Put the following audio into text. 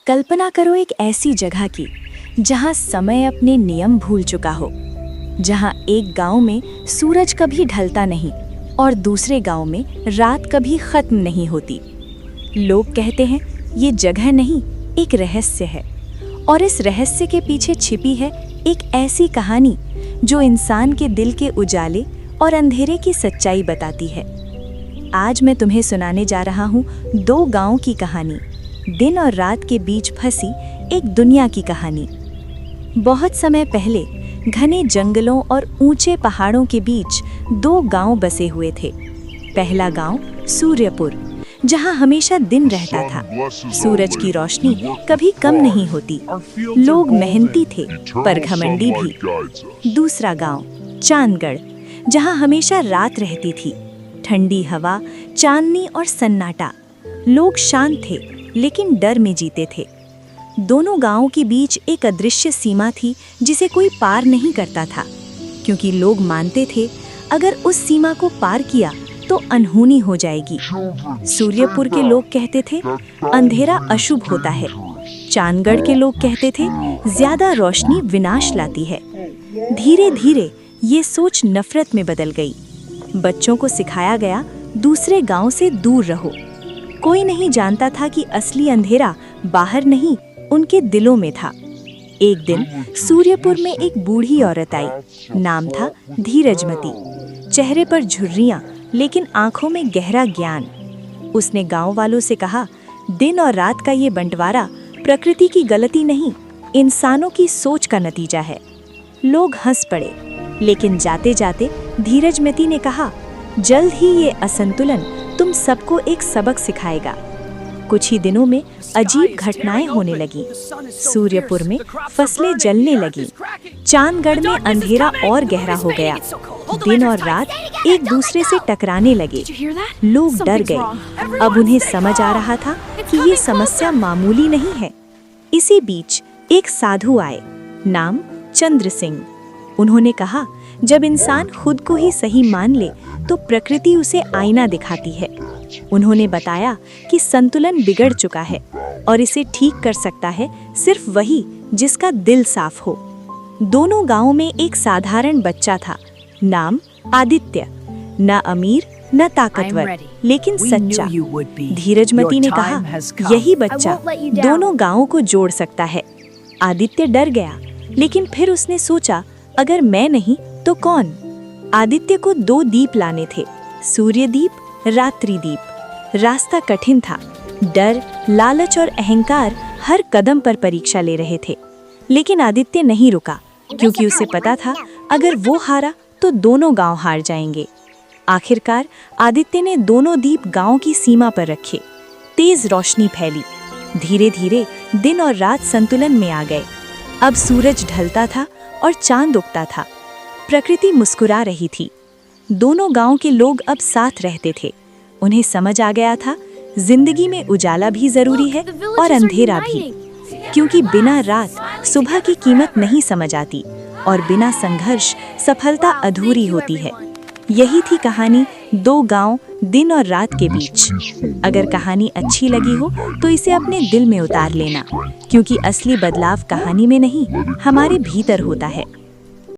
कल्पना करो एक ऐसी जगह की जहां समय अपने नियम भूल चुका हो, जहां एक गांव में सूरज कभी ढलता नहीं और दूसरे गांव में रात कभी खत्म नहीं होती। लोग कहते हैं ये जगह नहीं, एक रहस्य है, और इस रहस्य के पीछे छिपी है एक ऐसी कहानी जो इंसान के दिल के उजाले और अंधेरे की सच्चाई बताती है। आज मैं तुम्हें सुनाने जा रहा हूँ दो गांवों की कहानी, दिन और रात के बीच फंसी एक दुनिया की कहानी। बहुत समय पहले घने जंगलों और ऊंचे पहाड़ों के बीच दो गांव बसे हुए थे। पहला गांव सूर्यपुर, जहां हमेशा दिन रहता था, सूरज की रोशनी कभी कम नहीं होती, लोग मेहनती थे पर घमंडी भी। दूसरा गांव चांदगढ़, जहां हमेशा रात रहती थी, ठंडी हवा, चांदनी और सन्नाटा। लोग शांत थे लेकिन डर में जीते थे। दोनों गांवों के बीच एक अदृश्य सीमा थी जिसे कोई पार नहीं करता था, क्योंकि लोग मानते थे अगर उस सीमा को पार किया तो अनहोनी हो जाएगी। सूर्यपुर के लोग कहते थे अंधेरा अशुभ होता है, चांदगढ़ के लोग कहते थे ज्यादा रोशनी विनाश लाती है। धीरे धीरे ये सोच नफरत में बदल गई। बच्चों को सिखाया गया दूसरे गांव से दूर रहो। कोई नहीं जानता था कि असली अंधेरा बाहर नहीं, उनके दिलों में था। एक दिन सूर्यपुर में एक बूढ़ी औरत आई। नाम था धीरजमती। चेहरे पर झुर्रियां लेकिन आंखों में गहरा ज्ञान। उसने गांव वालों से कहा, दिन और रात का ये बंटवारा प्रकृति की गलती नहीं, इंसानों की सोच का नतीजा है। लोग हंस पड़े, लेकिन जाते जाते धीरजमती ने कहा, जल्द ही ये असंतुलन तुम सबको एक सबक सिखाएगा। कुछ ही दिनों में अजीब घटनाएं होने लगी। सूर्यपुर में फसलें जलने लगी, चांदगढ़ में अंधेरा और गहरा हो गया, दिन और रात एक दूसरे से टकराने लगे। लोग डर गए। अब उन्हें समझ आ रहा था कि ये समस्या मामूली नहीं है। इसी बीच एक साधु आए, नाम चंद्र सिंह। उन्होंने कहा, जब इंसान खुद को ही सही मान ले तो प्रकृति उसे आईना दिखाती है। उन्होंने बताया कि संतुलन बिगड़ चुका है और इसे ठीक कर सकता है सिर्फ वही जिसका दिल साफ हो। दोनों गांवों में एक साधारण बच्चा था, नाम आदित्य। न अमीर न ताकतवर, लेकिन सच्चा। धीरजमती ने कहा, यही बच्चा दोनों गांवों को जोड़ सकता है। आदित्य डर गया, लेकिन फिर उसने सोचा, अगर मैं नहीं तो कौन? आदित्य को दो दीप लाने थे, सूर्य दीप, रात्रि दीप। रास्ता कठिन था, डर, लालच और अहंकार हर कदम पर परीक्षा ले रहे थे। लेकिन आदित्य नहीं रुका, क्योंकि उसे पता था अगर वो हारा तो दोनों गांव हार जाएंगे। आखिरकार आदित्य ने दोनों दीप गांव की सीमा पर रखे। तेज रोशनी फैली। धीरे धीरे दिन और रात संतुलन में आ गए। अब सूरज ढलता था और चांद उगता था। प्रकृति मुस्कुरा रही थी। दोनों गांव के लोग अब साथ रहते थे। उन्हें समझ आ गया था, जिंदगी में उजाला भी जरूरी है और अंधेरा भी, क्योंकि बिना रात सुबह की कीमत नहीं समझ आती और बिना संघर्ष सफलता अधूरी होती है। यही थी कहानी दो गांव, दिन और रात के बीच। अगर कहानी अच्छी लगी हो तो इसे अपने दिल में उतार लेना, क्योंकि असली बदलाव कहानी में नहीं, हमारे भीतर होता है।